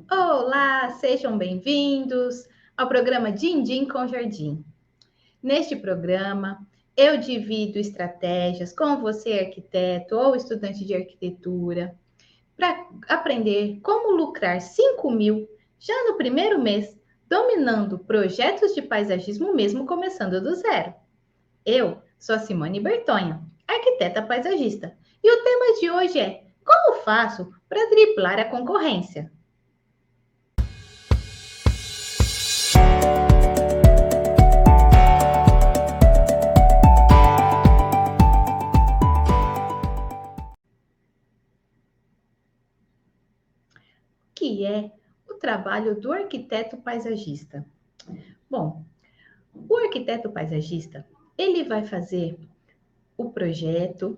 Olá, sejam bem-vindos ao programa Din Din com Jardim. Neste programa, eu divido estratégias com você, arquiteto ou estudante de arquitetura, para aprender como lucrar 5.000 já no primeiro mês, dominando projetos de paisagismo mesmo começando do zero. Eu sou a Simone Bertonha, arquiteta paisagista, e o tema de hoje é como faço para driblar a concorrência? Que é o trabalho do arquiteto paisagista. Bom, o arquiteto paisagista, ele vai fazer o projeto,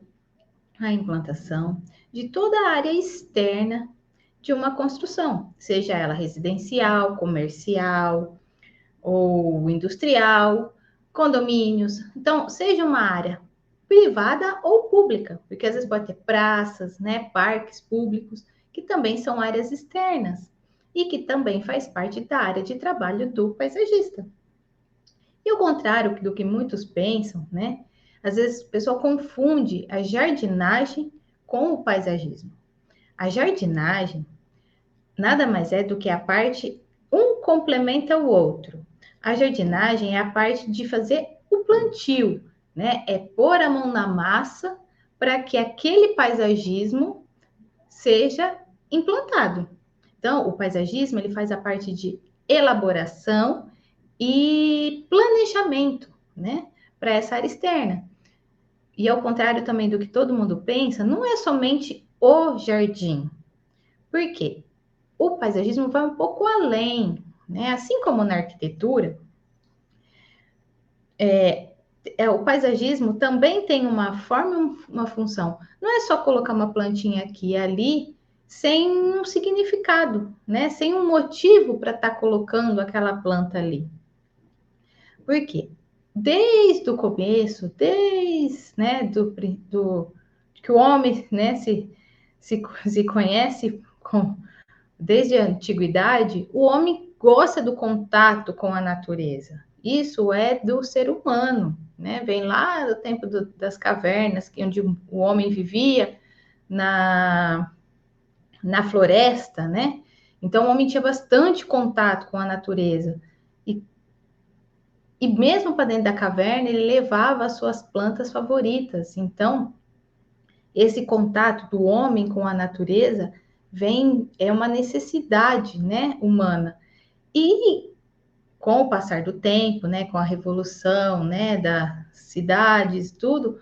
a implantação de toda a área externa de uma construção, seja ela residencial, comercial ou industrial, condomínios. Então, seja uma área privada ou pública, porque às vezes pode ter praças, né, parques públicos, que também são áreas externas e que também faz parte da área de trabalho do paisagista. E ao contrário do que muitos pensam, né, às vezes o pessoal confunde a jardinagem com o paisagismo. A jardinagem nada mais é do que a parte, um complementa o outro. A jardinagem é a parte de fazer o plantio, né? É pôr a mão na massa para que aquele paisagismo seja implantado. Então, o paisagismo ele faz a parte de elaboração e planejamento, né? Para essa área externa. E ao contrário também do que todo mundo pensa, não é somente o jardim. Por quê? O paisagismo vai um pouco além, né? Assim como na arquitetura, o paisagismo também tem uma forma, uma função. Não é só colocar uma plantinha aqui e ali sem um significado, né? Sem um motivo para estar colocando aquela planta ali. Por quê? Desde o começo, né, do que o homem, né, se conhece desde a antiguidade, o homem gosta do contato com a natureza. Isso é do ser humano, né? Vem lá do tempo das cavernas, onde o homem vivia na, na floresta, né? Então o homem tinha bastante contato com a natureza. E mesmo para dentro da caverna, ele levava as suas plantas favoritas. Então, esse contato do homem com a natureza é uma necessidade, né, humana. E com o passar do tempo, né, com a revolução, né, das cidades, tudo,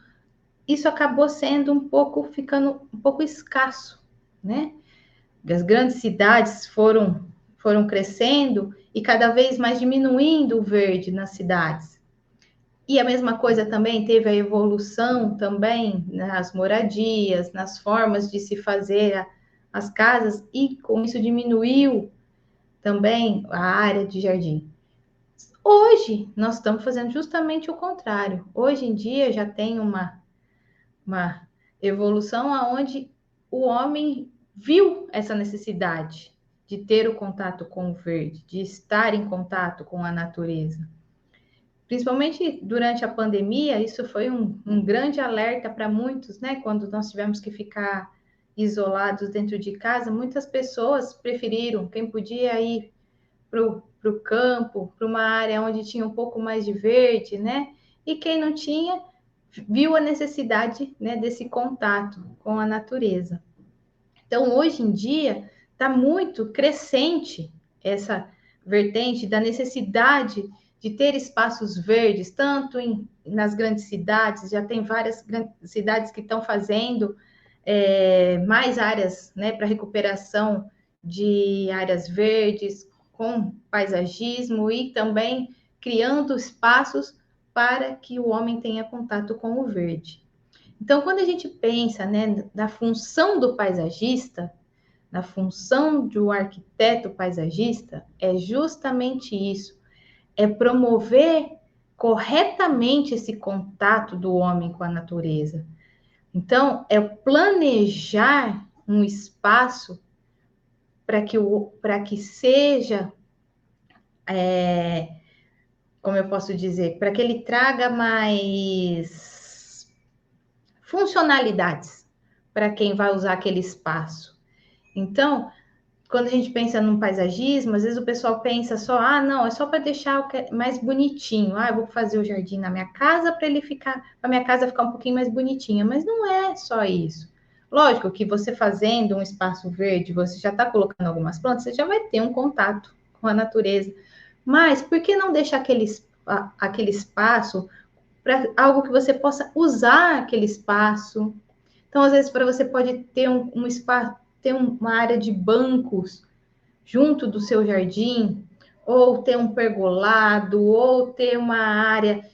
isso acabou sendo ficando um pouco escasso, né? As grandes cidades foram crescendo e cada vez mais diminuindo o verde nas cidades. E a mesma coisa também teve a evolução também nas moradias, nas formas de se fazer as casas, e com isso diminuiu também a área de jardim. Hoje, nós estamos fazendo justamente o contrário. Hoje em dia já tem uma evolução aonde o homem viu essa necessidade de ter o contato com o verde, de estar em contato com a natureza. Principalmente durante a pandemia, isso foi um grande alerta para muitos, né? Quando nós tivemos que ficar isolados dentro de casa, muitas pessoas preferiram, quem podia ir para o campo, para uma área onde tinha um pouco mais de verde, né? E quem não tinha, viu a necessidade, né, desse contato com a natureza. Então, hoje em dia, está muito crescente essa vertente da necessidade de ter espaços verdes, tanto nas grandes cidades, já tem várias grandes cidades que estão fazendo mais áreas, né, para recuperação de áreas verdes, com paisagismo e também criando espaços para que o homem tenha contato com o verde. Então, quando a gente pensa, né, na função do paisagista, na função do arquiteto paisagista, é justamente isso, é promover corretamente esse contato do homem com a natureza. Então, é planejar um espaço para que seja, como eu posso dizer, para que ele traga mais funcionalidades para quem vai usar aquele espaço. Então, quando a gente pensa num paisagismo, às vezes o pessoal pensa só, não, é só para deixar mais bonitinho. Eu vou fazer o jardim na minha casa para a minha casa ficar um pouquinho mais bonitinha. Mas não é só isso. Lógico que você fazendo um espaço verde, você já está colocando algumas plantas, você já vai ter um contato com a natureza. Mas por que não deixar aquele espaço para algo que você possa usar aquele espaço? Então, às vezes, para você pode ter um espaço, ter uma área de bancos junto do seu jardim, ou ter um pergolado, ou ter uma área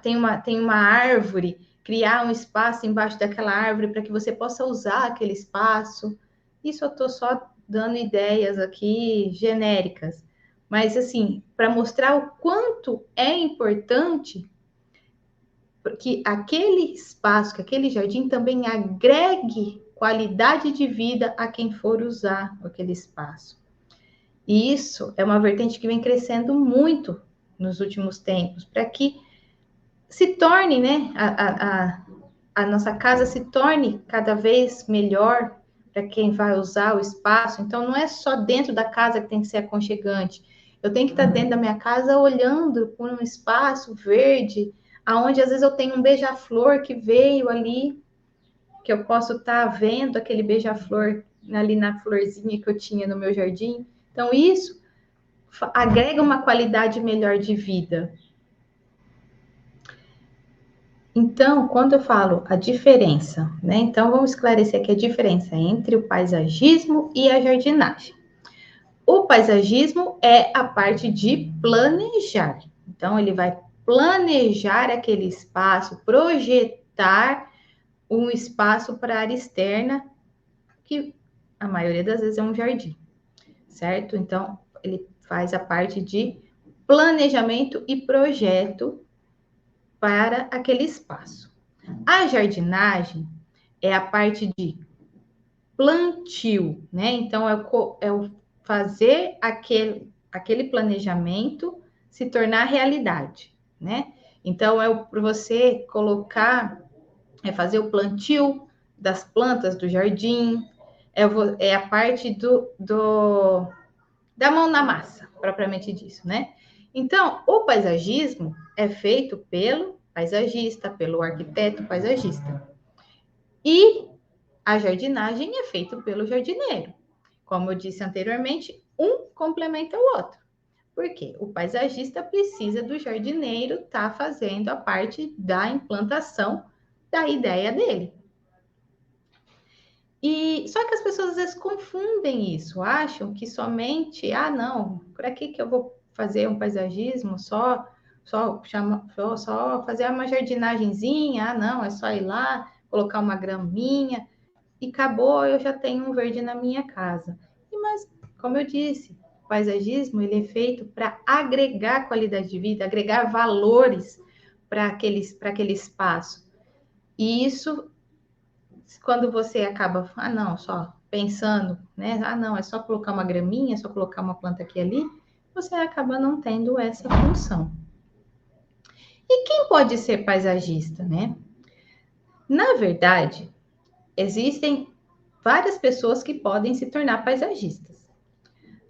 tem uma árvore, criar um espaço embaixo daquela árvore para que você possa usar aquele espaço. Isso eu estou só dando ideias aqui genéricas, mas assim, para mostrar o quanto é importante que aquele espaço, que aquele jardim também agregue qualidade de vida a quem for usar aquele espaço. E isso é uma vertente que vem crescendo muito nos últimos tempos, para que se torne, né, a nossa casa se torne cada vez melhor para quem vai usar o espaço. Então, não é só dentro da casa que tem que ser aconchegante. Eu tenho que estar dentro da minha casa olhando por um espaço verde, aonde às vezes eu tenho um beija-flor que veio ali, que eu posso estar vendo aquele beija-flor ali na florzinha que eu tinha no meu jardim. Então, isso agrega uma qualidade melhor de vida. Então, quando eu falo a diferença, né? Então, vamos esclarecer aqui a diferença entre o paisagismo e a jardinagem. O paisagismo é a parte de planejar. Então, ele vai planejar aquele espaço, projetar um espaço para a área externa, que a maioria das vezes é um jardim, certo? Então, ele faz a parte de planejamento e projeto para aquele espaço. A jardinagem é a parte de plantio, né? Então, é o fazer aquele planejamento se tornar realidade, né? Então, é para você colocar, fazer o plantio das plantas do jardim, é a parte da mão na massa, propriamente disso, né? Então, o paisagismo é feito pelo paisagista, pelo arquiteto paisagista. E a jardinagem é feita pelo jardineiro. Como eu disse anteriormente, um complementa o outro. Por quê? O paisagista precisa do jardineiro estar fazendo a parte da implantação da ideia dele. E só que as pessoas às vezes confundem isso, acham que somente, não, para que eu vou fazer um paisagismo só fazer uma jardinagenzinha, não, é só ir lá, colocar uma graminha e acabou, eu já tenho um verde na minha casa. Mas, como eu disse, o paisagismo ele é feito para agregar qualidade de vida, agregar valores para aquele espaço. E isso quando você acaba, não, só pensando, né? Não, é só colocar uma graminha, é só colocar uma planta aqui e ali, você acaba não tendo essa função. E quem pode ser paisagista, né? Na verdade, existem várias pessoas que podem se tornar paisagistas.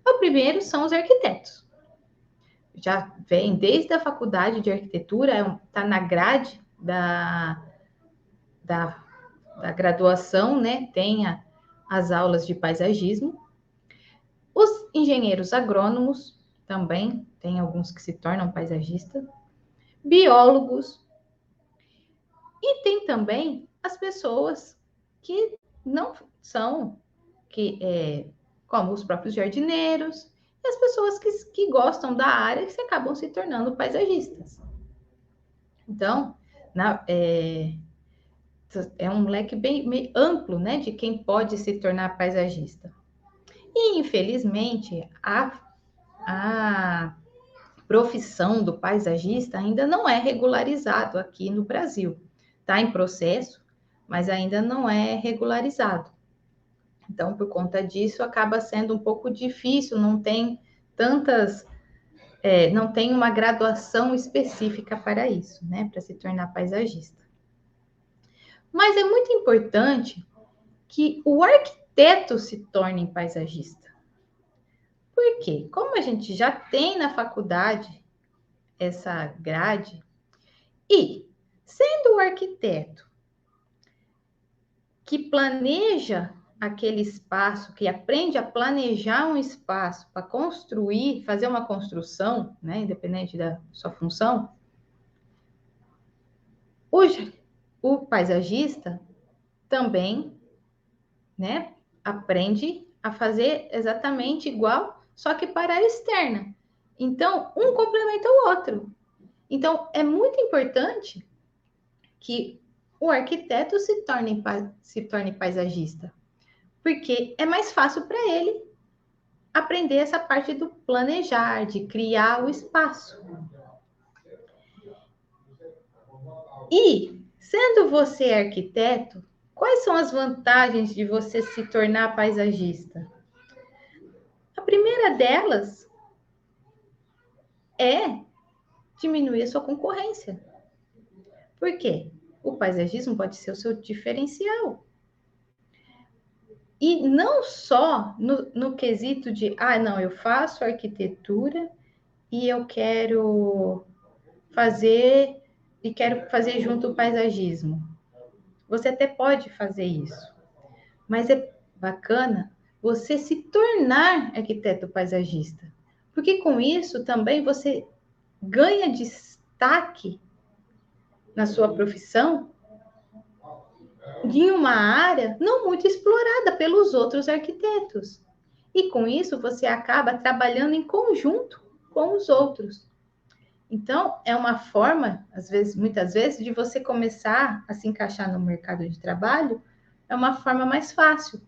O primeiro são os arquitetos. Já vem desde a faculdade de arquitetura, está na grade da graduação, né? Tem as aulas de paisagismo. Os engenheiros agrônomos também, tem alguns que se tornam paisagistas. Biólogos. E tem também as pessoas que não são, como os próprios jardineiros, e as pessoas que gostam da área que se acabam se tornando paisagistas. Então, é um leque bem amplo, né, de quem pode se tornar paisagista. E, infelizmente, a profissão do paisagista ainda não é regularizado aqui no Brasil. Está em processo, mas ainda não é regularizado. Então, por conta disso, acaba sendo um pouco difícil, não tem tantas, não tem uma graduação específica para isso, né? Para se tornar paisagista. Mas é muito importante que o arquiteto se torne paisagista. Por quê? Como a gente já tem na faculdade essa grade, e sendo o arquiteto que planeja aquele espaço, que aprende a planejar um espaço para construir, fazer uma construção, né, independente da sua função, o paisagista também, né, aprende a fazer exatamente igual, só que para a externa. Então, um complementa o outro. Então, é muito importante que o arquiteto se torne paisagista, porque é mais fácil para ele aprender essa parte do planejar, de criar o espaço. E, sendo você arquiteto, quais são as vantagens de você se tornar paisagista? A primeira delas é diminuir a sua concorrência. Por quê? O paisagismo pode ser o seu diferencial. E não só no quesito de, não, eu faço arquitetura e eu quero fazer junto o paisagismo. Você até pode fazer isso, mas é bacana você se tornar arquiteto paisagista, porque com isso também você ganha destaque na sua profissão de uma área não muito explorada pelos outros arquitetos. E com isso você acaba trabalhando em conjunto com os outros. Então, é uma forma, muitas vezes, de você começar a se encaixar no mercado de trabalho, é uma forma mais fácil,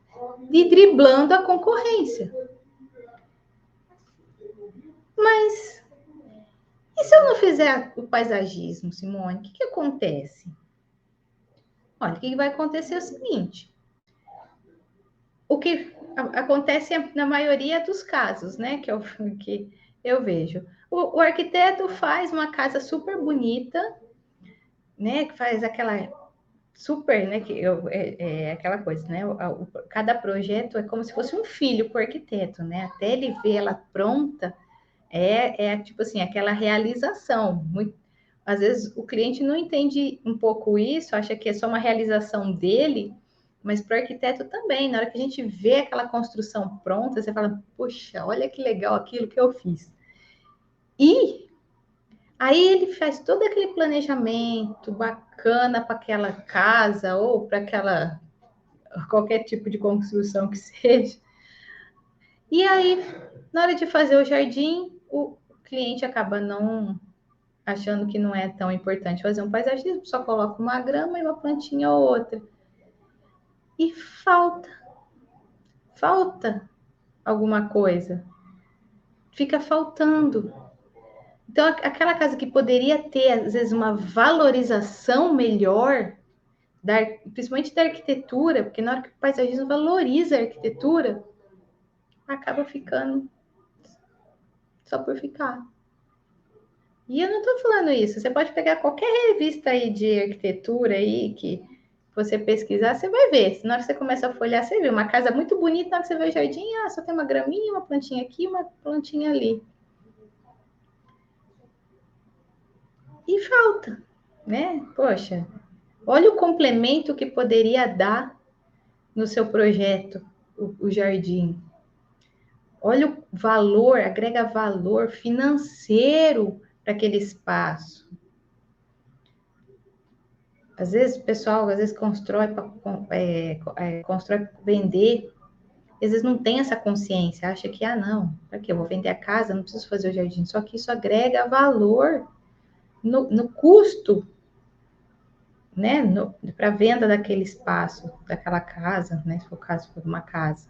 de driblando a concorrência. Mas, e se eu não fizer o paisagismo, Simone, o que acontece? Olha, o que vai acontecer é o seguinte, o que acontece na maioria dos casos, né, que eu vejo. O arquiteto faz uma casa super bonita, né, que faz aquela super, né, aquela coisa, né, cada projeto é como se fosse um filho para o arquiteto, né, até ele ver ela pronta, tipo assim, aquela realização. Às vezes o cliente não entende um pouco isso, acha que é só uma realização dele, mas para o arquiteto também, na hora que a gente vê aquela construção pronta, você fala, poxa, olha que legal aquilo que eu fiz. E aí ele faz todo aquele planejamento bacana para aquela casa ou para aquela qualquer tipo de construção que seja. E aí, na hora de fazer o jardim, o cliente acaba não achando que não é tão importante fazer um paisagismo, só coloca uma grama e uma plantinha ou outra. E falta alguma coisa. Fica faltando. Então, aquela casa que poderia ter, às vezes, uma valorização melhor, principalmente da arquitetura, porque na hora que o paisagismo valoriza a arquitetura, acaba ficando só por ficar. E eu não estou falando isso. Você pode pegar qualquer revista aí de arquitetura aí que você pesquisar, você vai ver. Na hora que você começa a folhear, você vê uma casa muito bonita, na hora que você vê o jardim, só tem uma graminha, uma plantinha aqui, uma plantinha ali. E falta, né? Poxa, olha o complemento que poderia dar no seu projeto, o jardim. Olha o valor, agrega valor financeiro para aquele espaço. Às vezes o pessoal constrói para vender, às vezes não tem essa consciência, acha que, não, para que eu vou vender a casa, não preciso fazer o jardim, só que isso agrega valor no custo, né, para a venda daquele espaço, daquela casa, né, se for o caso de uma casa.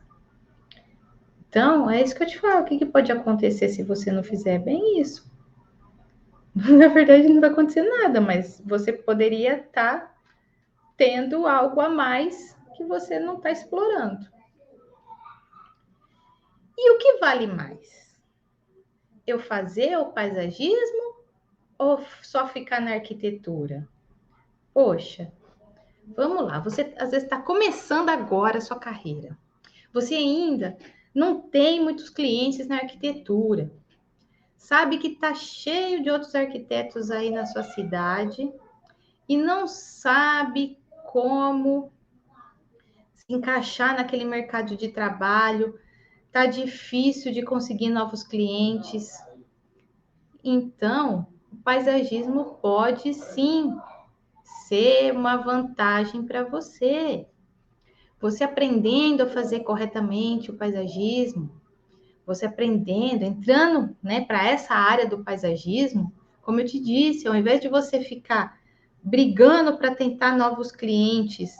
Então, é isso que eu te falo, o que pode acontecer se você não fizer bem isso? Na verdade, não vai acontecer nada, mas você poderia estar tendo algo a mais que você não está explorando. vale mais? Eu fazer o paisagismo ou só ficar na arquitetura? Poxa, vamos lá. Você às vezes está começando agora a sua carreira. Você ainda não tem muitos clientes na arquitetura. Sabe que está cheio de outros arquitetos aí na sua cidade e não sabe como se encaixar naquele mercado de trabalho. Tá difícil de conseguir novos clientes. Então, o paisagismo pode sim ser uma vantagem para você. Você aprendendo a fazer corretamente o paisagismo, você aprendendo, entrando, né, para essa área do paisagismo, como eu te disse, ao invés de você ficar brigando para tentar novos clientes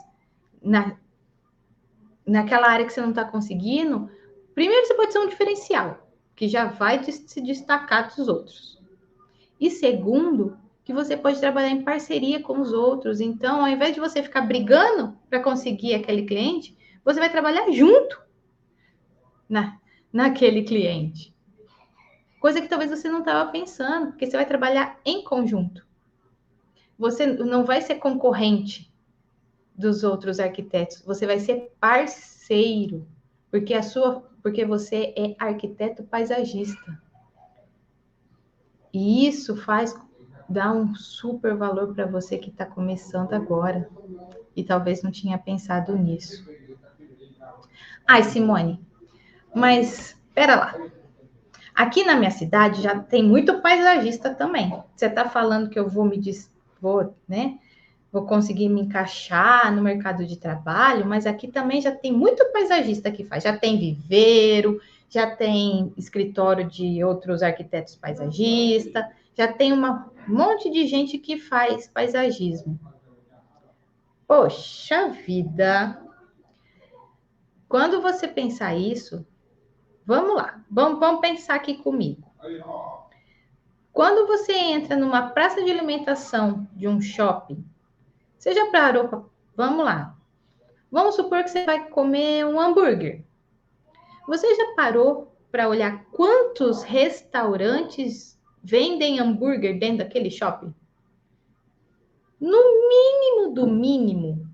naquela área que você não está conseguindo, primeiro você pode ser um diferencial, que já vai se destacar dos outros. E segundo, que você pode trabalhar em parceria com os outros. Então, ao invés de você ficar brigando para conseguir aquele cliente, você vai trabalhar junto naquele cliente. Coisa que talvez você não estava pensando, porque você vai trabalhar em conjunto. Você não vai ser concorrente dos outros arquitetos, você vai ser parceiro, porque você é arquiteto paisagista. E isso dá um super valor para você que está começando agora e talvez não tinha pensado nisso. Ai, Simone, mas espera lá. Aqui na minha cidade já tem muito paisagista também. Você está falando que eu vou conseguir me encaixar no mercado de trabalho, mas aqui também já tem muito paisagista que faz. Já tem viveiro, já tem escritório de outros arquitetos paisagistas, já tem um monte de gente que faz paisagismo. Poxa vida! Quando você pensar isso, vamos lá, vamos pensar aqui comigo. Quando você entra numa praça de alimentação de um shopping, você já parou? Vamos lá. Vamos supor que você vai comer um hambúrguer. Você já parou para olhar quantos restaurantes vendem hambúrguer dentro daquele shopping? No mínimo do mínimo,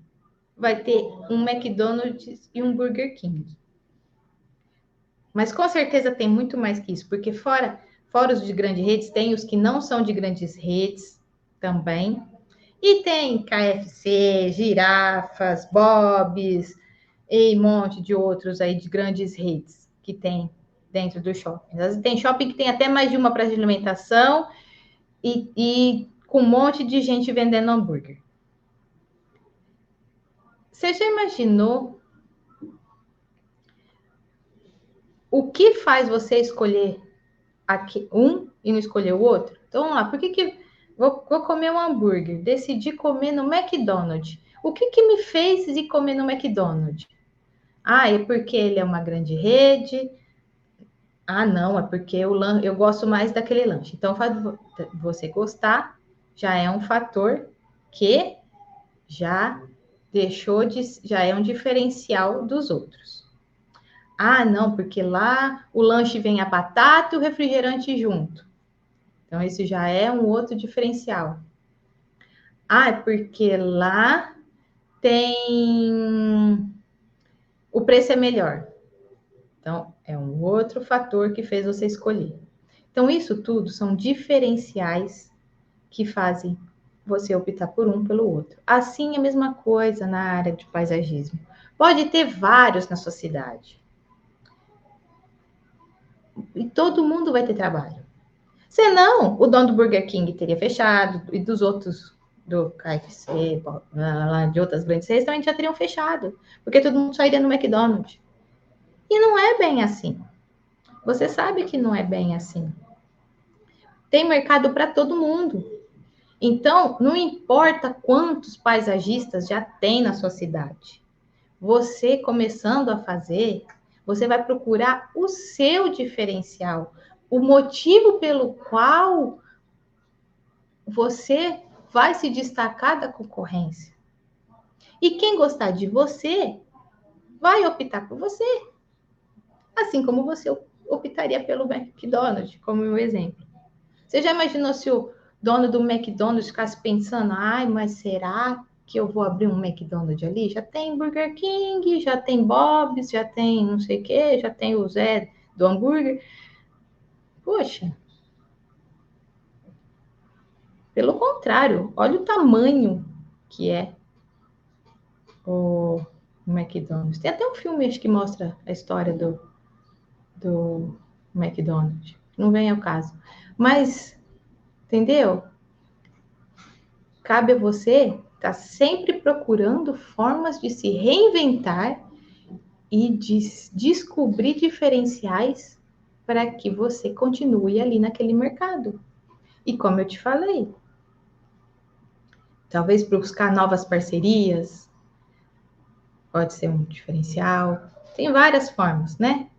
vai ter um McDonald's e um Burger King. Mas com certeza tem muito mais que isso, porque fora os de grandes redes, tem os que não são de grandes redes também. E tem KFC, Girafas, Bob's e um monte de outros aí de grandes redes que tem dentro do shopping. Tem shopping que tem até mais de uma praça de alimentação e com um monte de gente vendendo hambúrguer. Você já imaginou o que faz você escolher um e não escolher o outro? Então vamos lá, por que vou comer um hambúrguer? Decidi comer no McDonald's. O que me fez ir comer no McDonald's? Ah, é porque ele é uma grande rede. Ah, não, é porque eu gosto mais daquele lanche. Então, você gostar já é um fator que já já é um diferencial dos outros. Ah, não, porque lá o lanche vem a batata e o refrigerante junto. Então, esse já é um outro diferencial. Ah, é porque lá tem o preço é melhor. Então, é um outro fator que fez você escolher. Então, isso tudo são diferenciais que fazem você optar por um pelo outro. Assim, a mesma coisa na área de paisagismo. Pode ter vários na sua cidade. E todo mundo vai ter trabalho. Senão, o dono do Burger King teria fechado e dos outros, do KFC, de outras grandes redes, também já teriam fechado. Porque todo mundo sairia no McDonald's. E não é bem assim. Você sabe que não é bem assim. Tem mercado para todo mundo. Então, não importa quantos paisagistas já tem na sua cidade. Você começando a fazer, você vai procurar o seu diferencial, o motivo pelo qual você vai se destacar da concorrência. E quem gostar de você vai optar por você. Assim como você optaria pelo McDonald's, como meu exemplo. Você já imaginou se o dono do McDonald's ficasse pensando, ai, mas será que eu vou abrir um McDonald's ali? Já tem Burger King, já tem Bob's, já tem não sei o quê, já tem o Zé do hambúrguer. Poxa, pelo contrário, olha o tamanho que é o McDonald's. Tem até um filme acho que mostra a história do McDonald's. Não vem ao caso. Mas, entendeu? Cabe a você estar sempre procurando formas de se reinventar e de descobrir diferenciais para que você continue ali naquele mercado. E como eu te falei, talvez buscar novas parcerias pode ser um diferencial. Tem várias formas, né?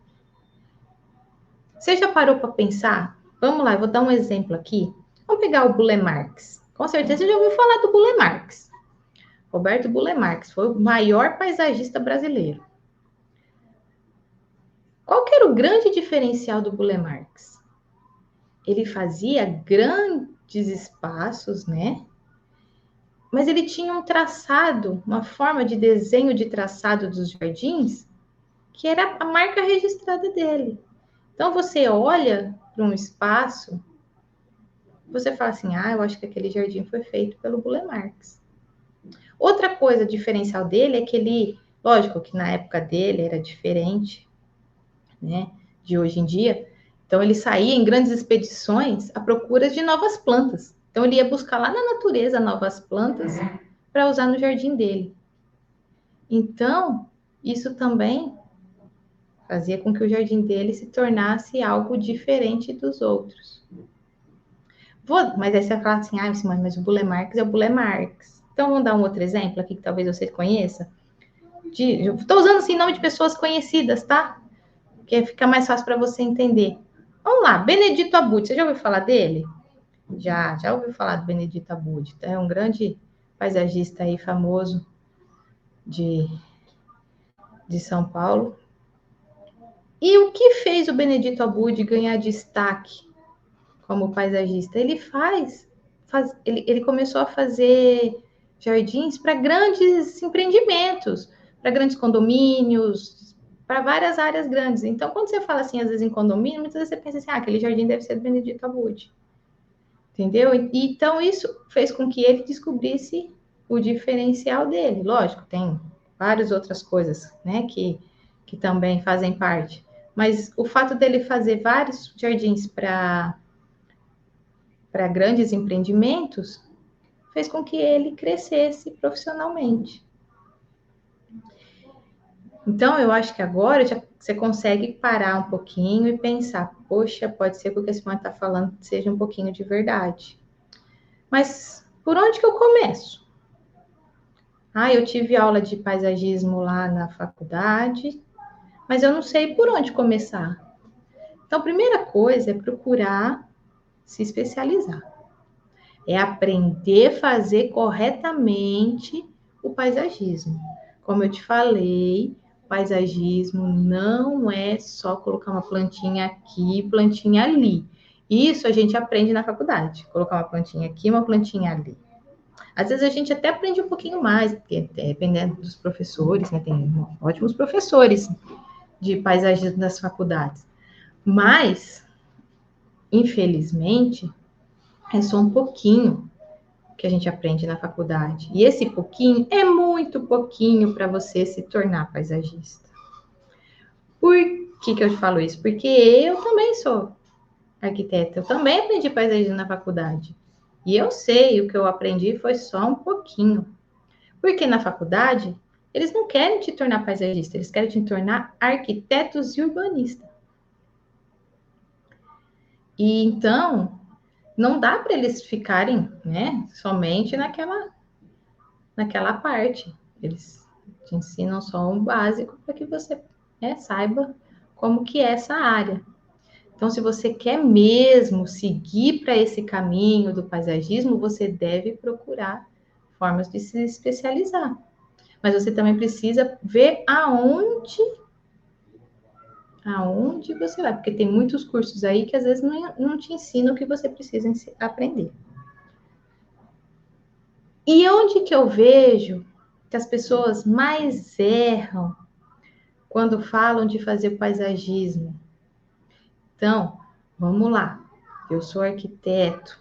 Você já parou para pensar? Vamos lá, eu vou dar um exemplo aqui. Vamos pegar o Burle Marx. Com certeza você já ouviu falar do Burle Marx. Roberto Burle Marx foi o maior paisagista brasileiro. Qual que era o grande diferencial do Burle Marx? Ele fazia grandes espaços, né? Mas ele tinha um traçado, uma forma de desenho de traçado dos jardins, que era a marca registrada dele. Então você olha para um espaço, você fala assim, ah, eu acho que aquele jardim foi feito pelo Burle Marx. Outra coisa diferencial dele é que ele, lógico que na época dele era diferente, né, de hoje em dia. Então ele saía em grandes expedições à procura de novas plantas. Então ele ia buscar lá na natureza novas plantas para usar no jardim dele. Então, isso também fazia com que o jardim dele se tornasse algo diferente dos outros. Mas aí você vai falar assim, ah, Simone, mas o Burle Marx é o Burle Marx. Então, vamos dar um outro exemplo aqui que talvez você conheça. Estou usando assim nome de pessoas conhecidas, tá? Porque fica mais fácil para você entender. Vamos lá, Benedito Abud, você já ouviu falar dele? Já ouviu falar do Benedito Abud. É um grande paisagista aí famoso de, de São Paulo. E o que fez o Benedito Abud ganhar destaque como paisagista? Ele começou a fazer jardins para grandes empreendimentos, para grandes condomínios, para várias áreas grandes. Então, quando você fala assim, às vezes em condomínio, muitas vezes você pensa assim, ah, aquele jardim deve ser do Benedito Abud. Entendeu? Então, isso fez com que ele descobrisse o diferencial dele. Lógico, tem várias outras coisas, né, que também fazem parte. Mas o fato dele fazer vários jardins para grandes empreendimentos fez com que ele crescesse profissionalmente. Então, eu acho que agora você consegue parar um pouquinho e pensar, poxa, pode ser que o que a Simone está falando seja um pouquinho de verdade. Mas por onde que eu começo? Ah, eu tive aula de paisagismo lá na faculdade, mas eu não sei por onde começar. Então, a primeira coisa é procurar se especializar. É aprender a fazer corretamente o paisagismo. Como eu te falei, paisagismo não é só colocar uma plantinha aqui, plantinha ali. Isso a gente aprende na faculdade. Colocar uma plantinha aqui, uma plantinha ali. Às vezes a gente até aprende um pouquinho mais, dependendo dos professores, né? Tem ótimos professores de paisagismo nas faculdades. Mas, infelizmente, é só um pouquinho que a gente aprende na faculdade. E esse pouquinho é muito pouquinho para você se tornar paisagista. Por que eu te falo isso? Porque eu também sou arquiteta, eu também aprendi paisagismo na faculdade. E eu sei, o que eu aprendi foi só um pouquinho. Porque na faculdade, eles não querem te tornar paisagista, eles querem te tornar arquitetos e urbanista. E então, não dá para eles ficarem, né, somente naquela parte. Eles te ensinam só um básico para que você, né, saiba como que é essa área. Então, se você quer mesmo seguir para esse caminho do paisagismo, você deve procurar formas de se especializar. Mas você também precisa ver aonde você vai, porque tem muitos cursos aí que às vezes não te ensinam o que você precisa aprender. E onde que eu vejo que as pessoas mais erram quando falam de fazer paisagismo? Então, vamos lá. Eu sou arquiteto,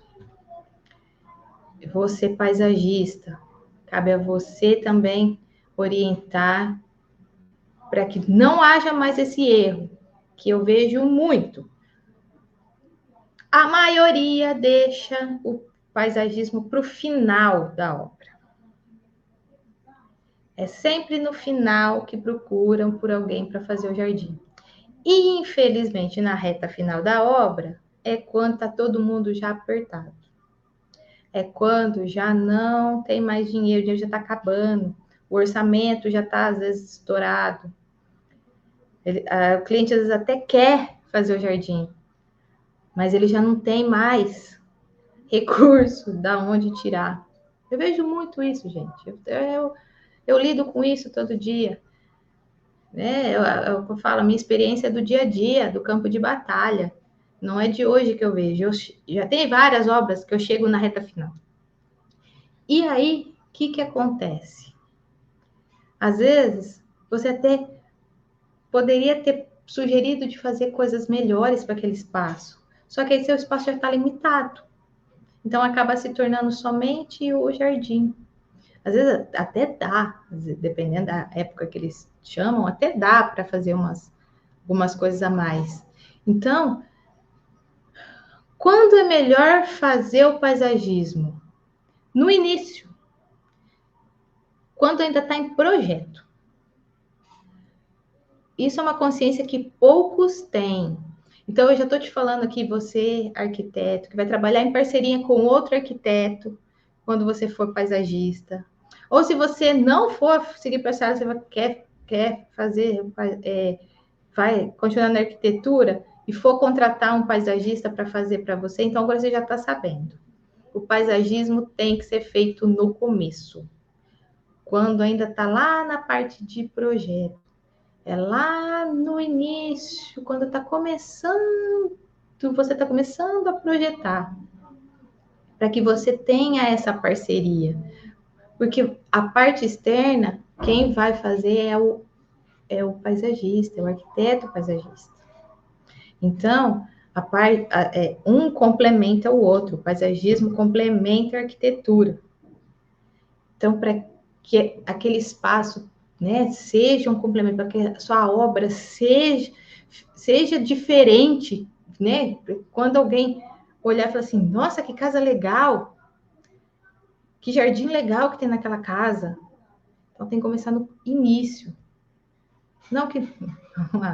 eu vou ser paisagista. Cabe a você também orientar para que não haja mais esse erro, que eu vejo muito. A maioria deixa o paisagismo para o final da obra. É sempre no final que procuram por alguém para fazer o jardim. E, infelizmente, na reta final da obra, é quando está todo mundo já apertado. É quando já não tem mais dinheiro, o dinheiro já está acabando, o orçamento já está, às vezes, estourado. O cliente, às vezes, até quer fazer o jardim, mas ele já não tem mais recurso da onde tirar. Eu vejo muito isso, gente. Eu lido com isso todo dia. Né? Eu falo, a minha experiência é do dia a dia, do campo de batalha. Não é de hoje que eu vejo. Já tem várias obras que eu chego na reta final. E aí, o que acontece? Às vezes, você até poderia ter sugerido de fazer coisas melhores para aquele espaço. Só que aí seu espaço já está limitado. Então, acaba se tornando somente o jardim. Às vezes até dá, dependendo da época que eles chamam, até dá para fazer algumas coisas a mais. Então, quando é melhor fazer o paisagismo? No início, quando ainda está em projeto. Isso é uma consciência que poucos têm. Então, eu já estou te falando aqui, você, arquiteto, que vai trabalhar em parceria com outro arquiteto, quando você for paisagista. Ou se você não for seguir para essa área, você quer fazer, vai continuar na arquitetura e for contratar um paisagista para fazer para você, então agora você já está sabendo. O paisagismo tem que ser feito no começo, quando ainda está lá na parte de projeto. É lá no início, quando está começando, você está começando a projetar, para que você tenha essa parceria. Porque a parte externa, quem vai fazer é o paisagista, é o arquiteto paisagista. Então, um complementa o outro, o paisagismo complementa a arquitetura. Então, para que aquele espaço, né, seja um complemento, para que a sua obra seja diferente, né? Quando alguém olhar e falar assim, nossa, que casa legal, que jardim legal que tem naquela casa. Então, tem que começar no início. Não que...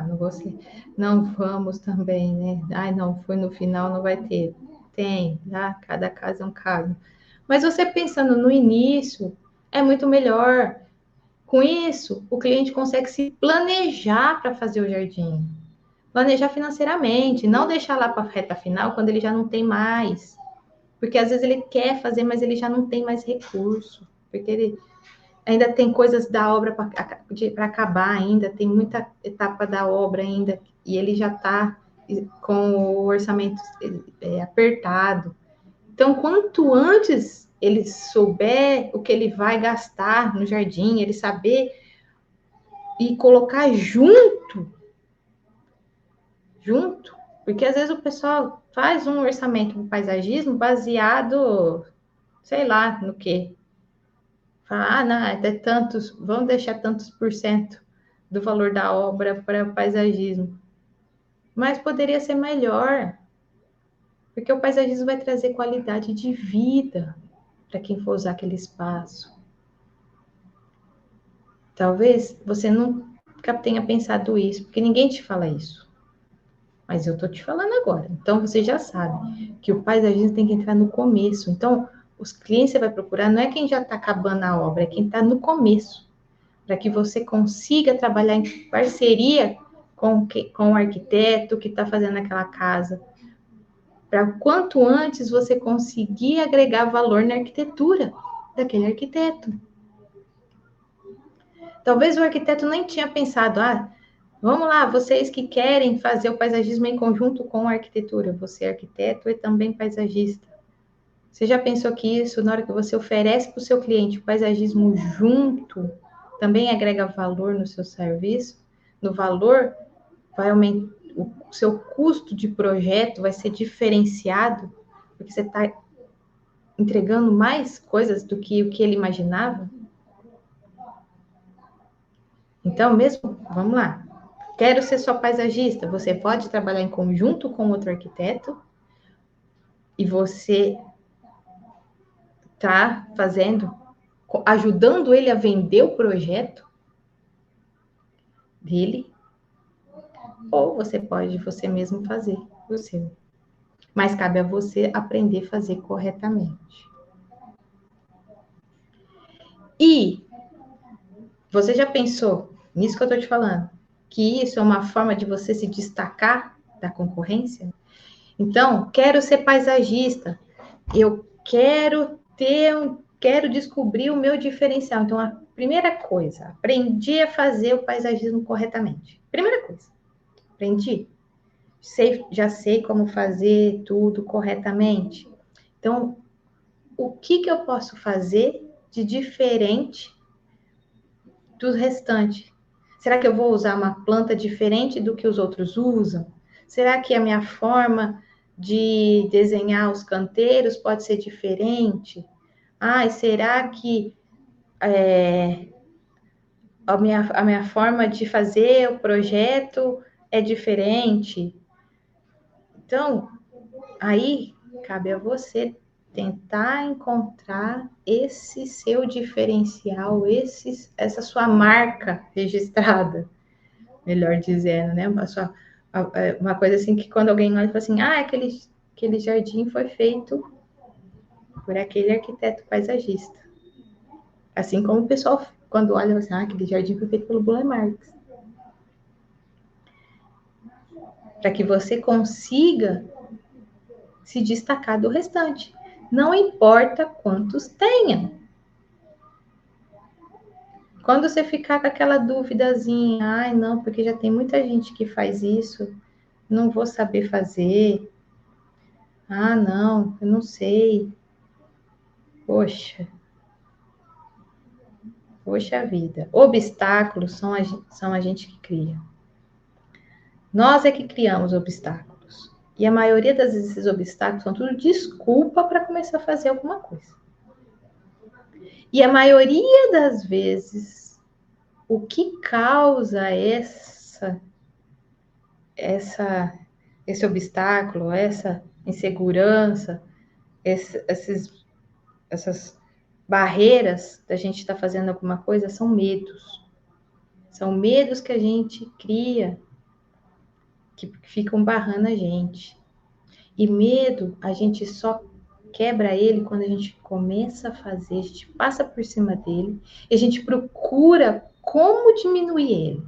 não gostei. Não vamos também, né? Ai, não, foi no final, não vai ter. Tem, tá? Cada caso é um caso. Mas você pensando no início, é muito melhor. Com isso, o cliente consegue se planejar para fazer o jardim. Planejar financeiramente, não deixar lá para a reta final quando ele já não tem mais. Porque às vezes ele quer fazer, mas ele já não tem mais recurso. Porque ele ainda tem coisas da obra para acabar ainda, tem muita etapa da obra ainda, e ele já está com o orçamento apertado. Então, quanto antes ele souber o que ele vai gastar no jardim, ele saber e colocar junto, porque às vezes o pessoal faz um orçamento para paisagismo baseado, sei lá, no quê? Fala, não, até tantos, vamos deixar tantos por cento do valor da obra para paisagismo. Mas poderia ser melhor, porque o paisagismo vai trazer qualidade de vida para quem for usar aquele espaço. Talvez você nunca tenha pensado isso, porque ninguém te fala isso. Mas eu estou te falando agora. Então, você já sabe que o paisagismo tem que entrar no começo. Então, os clientes que você vai procurar não é quem já está acabando a obra, é quem está no começo. Para que você consiga trabalhar em parceria com o arquiteto que está fazendo aquela casa. Para quanto antes você conseguir agregar valor na arquitetura daquele arquiteto. Talvez o arquiteto nem tinha pensado, Vamos lá, vocês que querem fazer o paisagismo em conjunto com a arquitetura, você é arquiteto e também paisagista. Você já pensou que isso, na hora que você oferece para o seu cliente o paisagismo junto, também agrega valor no seu serviço? No valor, vai aumentar, o seu custo de projeto vai ser diferenciado, porque você está entregando mais coisas do que o que ele imaginava? Então, mesmo, vamos lá. Quero ser só paisagista. Você pode trabalhar em conjunto com outro arquiteto e você está fazendo, ajudando ele a vender o projeto dele, ou você pode você mesmo fazer o seu. Mas cabe a você aprender a fazer corretamente. E você já pensou nisso que eu estou te falando? Que isso é uma forma de você se destacar da concorrência? Então, quero ser paisagista. Eu quero descobrir o meu diferencial. Então, a primeira coisa, aprendi a fazer o paisagismo corretamente. Primeira coisa, aprendi. Já sei como fazer tudo corretamente. Então, o que eu posso fazer de diferente dos restantes? Será que eu vou usar uma planta diferente do que os outros usam? Será que a minha forma de desenhar os canteiros pode ser diferente? Será que a minha forma de fazer o projeto é diferente? Então, aí cabe a você tentar encontrar esse seu diferencial, essa sua marca registrada, melhor dizendo, né? Uma coisa assim que quando alguém olha e fala assim, aquele jardim foi feito por aquele arquiteto paisagista. Assim como o pessoal, quando olha, assim, aquele jardim foi feito pelo Burle Marx. Para que você consiga se destacar do restante. Não importa quantos tenham. Quando você ficar com aquela duvidazinha, não, porque já tem muita gente que faz isso, não vou saber fazer. Não, eu não sei. Poxa vida. Obstáculos são a gente que cria. Nós é que criamos obstáculos. E a maioria das vezes esses obstáculos são tudo desculpa para começar a fazer alguma coisa. E a maioria das vezes, o que causa esse obstáculo, essa insegurança, essas barreiras da gente estar fazendo alguma coisa, são medos. São medos que a gente cria, que ficam barrando a gente. E medo, a gente só quebra ele quando a gente começa a fazer, a gente passa por cima dele, e a gente procura como diminuir ele.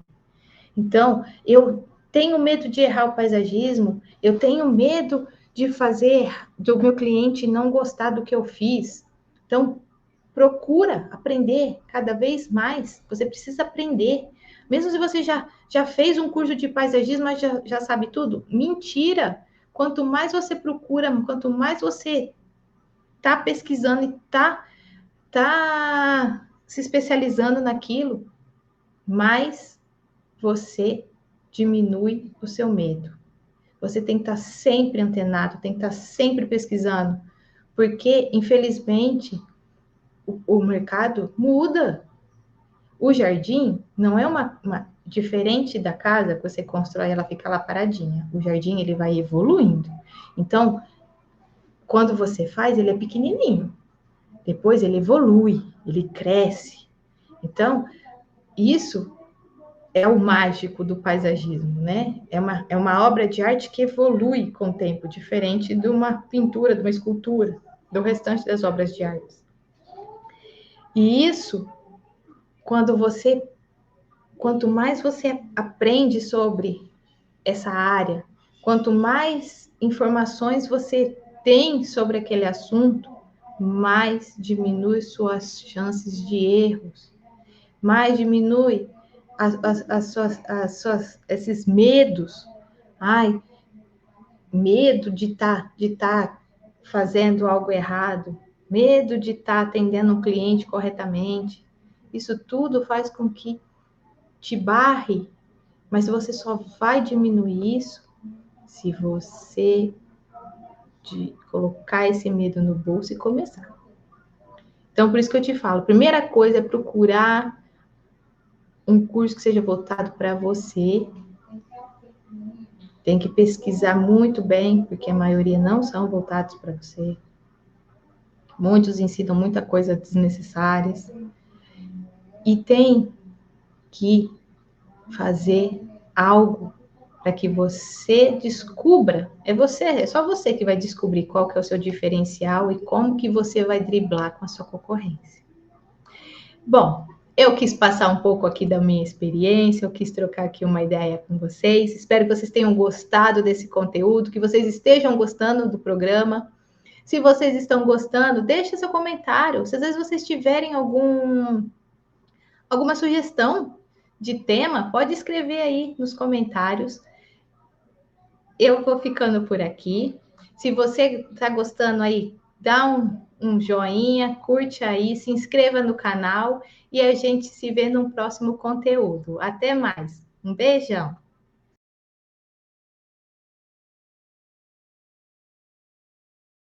Então, eu tenho medo de errar o paisagismo, eu tenho medo de fazer do meu cliente não gostar do que eu fiz. Então, procura aprender cada vez mais. Você precisa aprender. Mesmo se você já fez um curso de paisagismo, mas já sabe tudo, mentira. Quanto mais você procura, quanto mais você está pesquisando e tá se especializando naquilo, mais você diminui o seu medo. Você tem que estar sempre antenado, tem que estar sempre pesquisando, porque, infelizmente, o mercado muda. O jardim não é diferente da casa que você constrói, ela fica lá paradinha. O jardim, ele vai evoluindo. Então, quando você faz, ele é pequenininho. Depois ele evolui, ele cresce. Então, isso é o mágico do paisagismo, né? É uma obra de arte que evolui com o tempo, diferente de uma pintura, de uma escultura, do restante das obras de arte. E isso, quanto mais você aprende sobre essa área, quanto mais informações você tem sobre aquele assunto, mais diminui suas chances de erros, mais diminui esses medos. Ai, medo de tá fazendo algo errado, medo de estar atendendo um cliente corretamente. Isso tudo faz com que te barre, mas você só vai diminuir isso se você colocar esse medo no bolso e começar. Então, por isso que eu te falo, a primeira coisa é procurar um curso que seja voltado para você. Tem que pesquisar muito bem, porque a maioria não são voltados para você. Muitos ensinam muita coisa desnecessária. E tem que fazer algo para que você descubra. É só você que vai descobrir qual que é o seu diferencial e como que você vai driblar com a sua concorrência. Bom, eu quis passar um pouco aqui da minha experiência, eu quis trocar aqui uma ideia com vocês. Espero que vocês tenham gostado desse conteúdo, que vocês estejam gostando do programa. Se vocês estão gostando, deixe seu comentário. Se às vezes vocês tiverem alguma sugestão de tema, pode escrever aí nos comentários. Eu vou ficando por aqui. Se você está gostando aí, dá um joinha, curte aí, se inscreva no canal e a gente se vê no próximo conteúdo. Até mais. Um beijão.